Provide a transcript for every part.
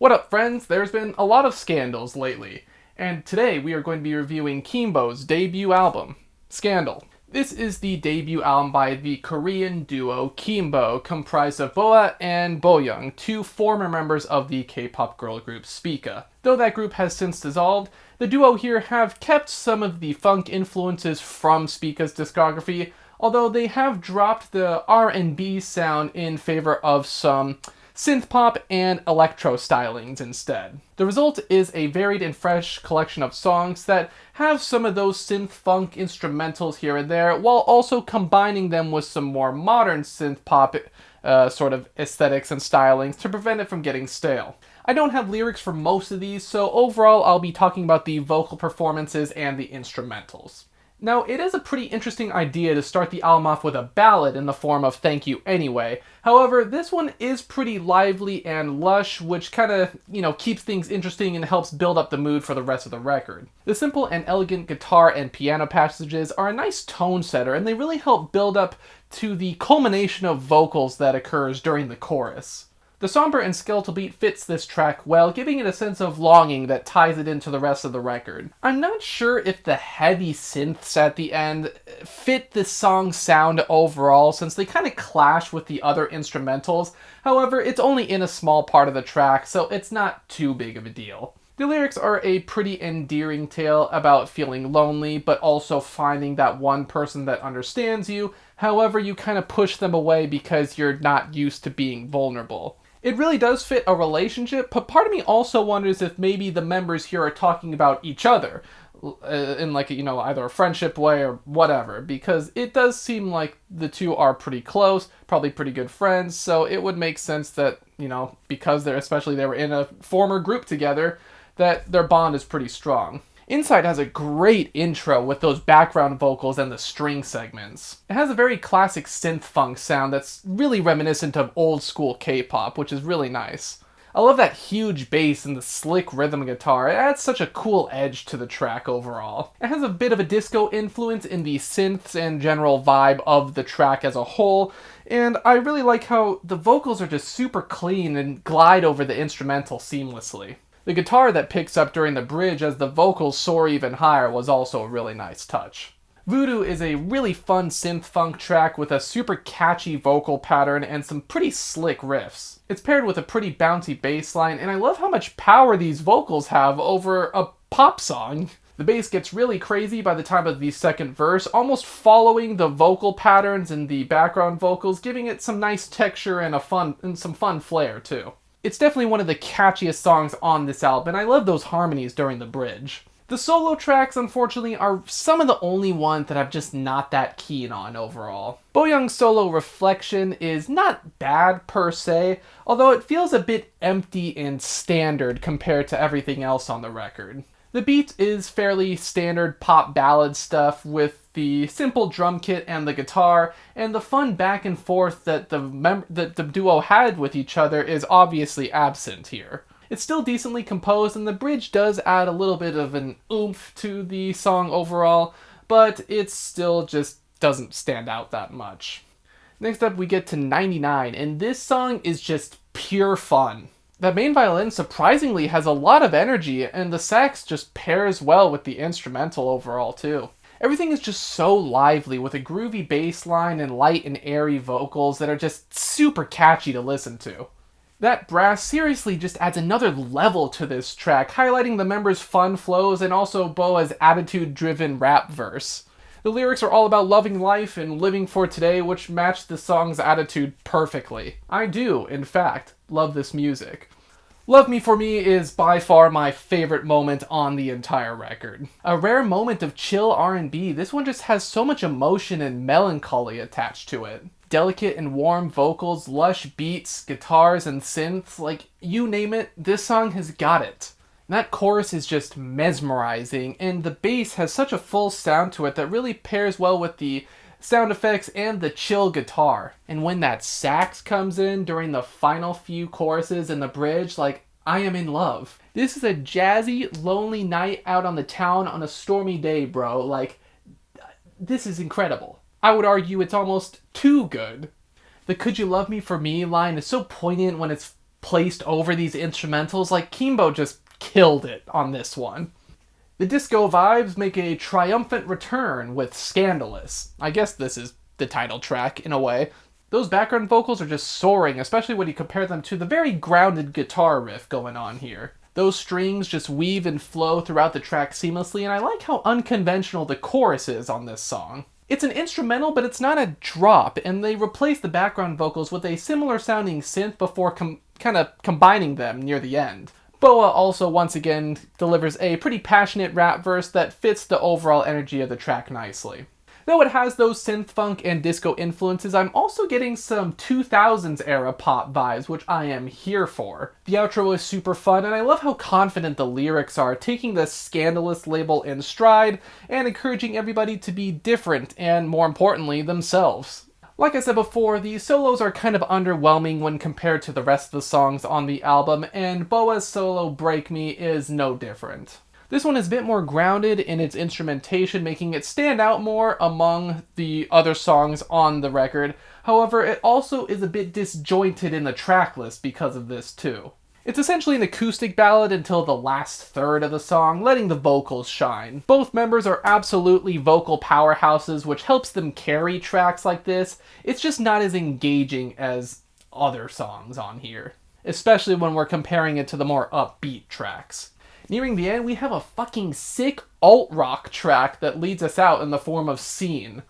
What up, friends? There's been a lot of scandals lately, and today we are going to be reviewing Keembo's debut album, Scandal. This is the debut album by the Korean duo Keembo, comprised of Boa and Boyoung, two former members of the K-pop girl group Spica. Though that group has since dissolved, the duo here have kept some of the funk influences from Spica's discography, although they have dropped the R&B sound in favor of some synth-pop and electro stylings instead. The result is a varied and fresh collection of songs that have some of those synth-funk instrumentals here and there, while also combining them with some more modern synth-pop sort of aesthetics and stylings to prevent it from getting stale. I don't have lyrics for most of these, so overall I'll be talking about the vocal performances and the instrumentals. Now, it is a pretty interesting idea to start the album off with a ballad in the form of Thank You Anyway. However, this one is pretty lively and lush, which kind of, keeps things interesting and helps build up the mood for the rest of the record. The simple and elegant guitar and piano passages are a nice tone setter, and they really help build up to the culmination of vocals that occurs during the chorus. The somber and skeletal beat fits this track well, giving it a sense of longing that ties it into the rest of the record. I'm not sure if the heavy synths at the end fit the song's sound overall, since they kind of clash with the other instrumentals. However, it's only in a small part of the track, so it's not too big of a deal. The lyrics are a pretty endearing tale about feeling lonely, but also finding that one person that understands you. However, you kind of push them away because you're not used to being vulnerable. It really does fit a relationship, but part of me also wonders if maybe the members here are talking about each other, in either a friendship way or whatever, because it does seem like the two are pretty close, probably pretty good friends, so it would make sense that, because they were in a former group together, that their bond is pretty strong. Inside has a great intro with those background vocals and the string segments. It has a very classic synth-funk sound that's really reminiscent of old school K-pop, which is really nice. I love that huge bass and the slick rhythm guitar. It adds such a cool edge to the track overall. It has a bit of a disco influence in the synths and general vibe of the track as a whole, and I really like how the vocals are just super clean and glide over the instrumental seamlessly. The guitar that picks up during the bridge as the vocals soar even higher was also a really nice touch. Voodoo is a really fun synth-funk track with a super catchy vocal pattern and some pretty slick riffs. It's paired with a pretty bouncy bass line, and I love how much power these vocals have over a pop song. The bass gets really crazy by the time of the second verse, almost following the vocal patterns in the background vocals, giving it some nice texture and some fun flair too. It's definitely one of the catchiest songs on this album, and I love those harmonies during the bridge. The solo tracks, unfortunately, are some of the only ones that I'm just not that keen on overall. Boyoung's solo Reflection is not bad per se, although it feels a bit empty and standard compared to everything else on the record. The beat is fairly standard pop ballad stuff with the simple drum kit and the guitar, and the fun back and forth that the duo had with each other is obviously absent here. It's still decently composed, and the bridge does add a little bit of an oomph to the song overall, but it still just doesn't stand out that much. Next up we get to 99, and this song is just pure fun. The main violin surprisingly has a lot of energy, and the sax just pairs well with the instrumental overall too. Everything is just so lively with a groovy bass line and light and airy vocals that are just super catchy to listen to. That brass seriously just adds another level to this track, highlighting the members' fun flows and also Boa's attitude-driven rap verse. The lyrics are all about loving life and living for today, which match the song's attitude perfectly. I do, in fact, love this music. Love Me For Me is by far my favorite moment on the entire record. A rare moment of chill R&B, this one just has so much emotion and melancholy attached to it. Delicate and warm vocals, lush beats, guitars, and synths, you name it, this song has got it. And that chorus is just mesmerizing, and the bass has such a full sound to it that really pairs well with the sound effects and the chill guitar. And when that sax comes in during the final few choruses in the bridge, I am in love. This is a jazzy, lonely night out on the town on a stormy day, bro. This is incredible. I would argue it's almost too good. The "Could you love me for me" line is so poignant when it's placed over these instrumentals. Like, Keembo just killed it on this one. The disco vibes make a triumphant return with Scandalous. I guess this is the title track, in a way. Those background vocals are just soaring, especially when you compare them to the very grounded guitar riff going on here. Those strings just weave and flow throughout the track seamlessly, and I like how unconventional the chorus is on this song. It's an instrumental, but it's not a drop, and they replace the background vocals with a similar sounding synth before kind of combining them near the end. Boa also once again delivers a pretty passionate rap verse that fits the overall energy of the track nicely. Though it has those synth-funk and disco influences, I'm also getting some 2000s era pop vibes, which I am here for. The outro is super fun, and I love how confident the lyrics are, taking the Scandalous label in stride and encouraging everybody to be different and, more importantly, themselves. Like I said before, the solos are kind of underwhelming when compared to the rest of the songs on the album, and Boa's solo Break Me is no different. This one is a bit more grounded in its instrumentation, making it stand out more among the other songs on the record. However, it also is a bit disjointed in the track list because of this too. It's essentially an acoustic ballad until the last third of the song, letting the vocals shine. Both members are absolutely vocal powerhouses, which helps them carry tracks like this. It's just not as engaging as other songs on here, especially when we're comparing it to the more upbeat tracks. Nearing the end, we have a fucking sick alt-rock track that leads us out in the form of Scene.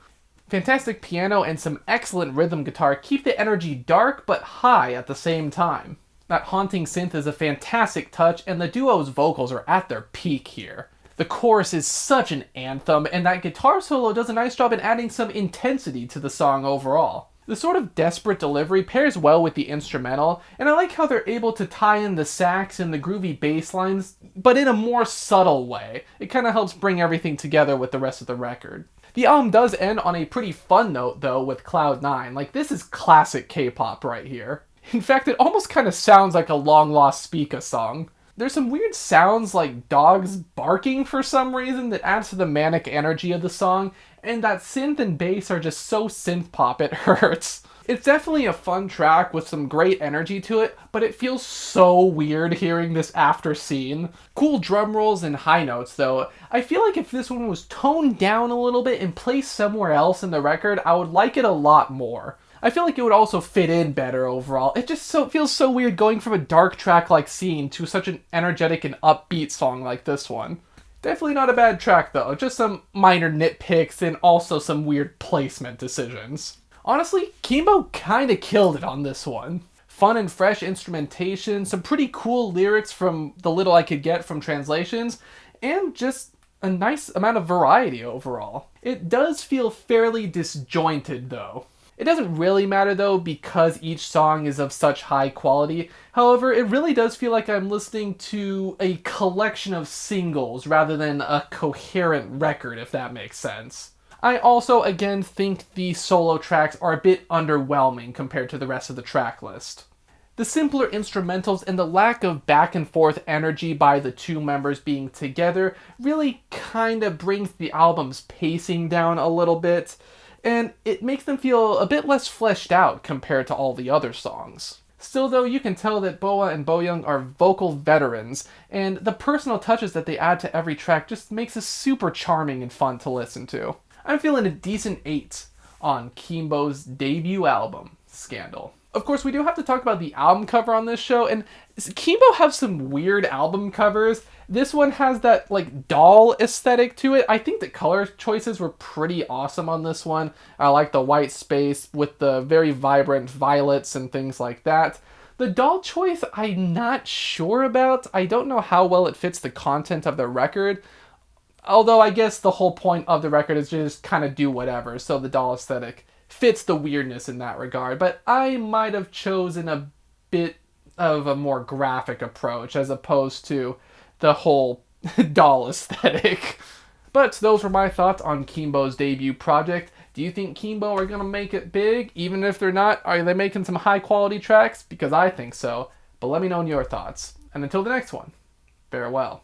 Fantastic piano and some excellent rhythm guitar keep the energy dark but high at the same time. That haunting synth is a fantastic touch, and the duo's vocals are at their peak here. The chorus is such an anthem, and that guitar solo does a nice job in adding some intensity to the song overall. The sort of desperate delivery pairs well with the instrumental, and I like how they're able to tie in the sax and the groovy bass lines, but in a more subtle way. It kind of helps bring everything together with the rest of the record. The album does end on a pretty fun note, though, with Cloud 9. Like, this is classic K-pop right here. In fact, it almost kind of sounds like a long-lost Spica song. There's some weird sounds like dogs barking for some reason that adds to the manic energy of the song, and that synth and bass are just so synth-pop it hurts. It's definitely a fun track with some great energy to it, but it feels so weird hearing this after Scene. Cool drum rolls and high notes though. I feel like if this one was toned down a little bit and placed somewhere else in the record, I would like it a lot more. I feel like it would also fit in better overall. It just feels so weird going from a dark track like Scene to such an energetic and upbeat song like this one. Definitely not a bad track though, just some minor nitpicks and also some weird placement decisions. Honestly, Keembo kinda killed it on this one. Fun and fresh instrumentation, some pretty cool lyrics from the little I could get from translations, and just a nice amount of variety overall. It does feel fairly disjointed though. It doesn't really matter though because each song is of such high quality. However, it really does feel like I'm listening to a collection of singles rather than a coherent record, if that makes sense. I also, again, think the solo tracks are a bit underwhelming compared to the rest of the track list. The simpler instrumentals and the lack of back and forth energy by the two members being together really kinda brings the album's pacing down a little bit, and it makes them feel a bit less fleshed out compared to all the other songs. Still though, you can tell that Boa and Boyoung are vocal veterans, and the personal touches that they add to every track just makes it super charming and fun to listen to. I'm feeling a decent 8 on Keembo's debut album, Scandal. Of course, we do have to talk about the album cover on this show, and Keembo have some weird album covers. This one has that, like, doll aesthetic to it. I think the color choices were pretty awesome on this one. I like the white space with the very vibrant violets and things like that. The doll choice, I'm not sure about. I don't know how well it fits the content of the record. Although I guess the whole point of the record is just kind of do whatever, so the doll aesthetic fits the weirdness in that regard. But I might have chosen a bit of a more graphic approach as opposed to the whole doll aesthetic. But those were my thoughts on Keembo's debut project. Do you think Keembo are going to make it big? Even if they're not, are they making some high quality tracks? Because I think so. But let me know your thoughts. And until the next one, farewell.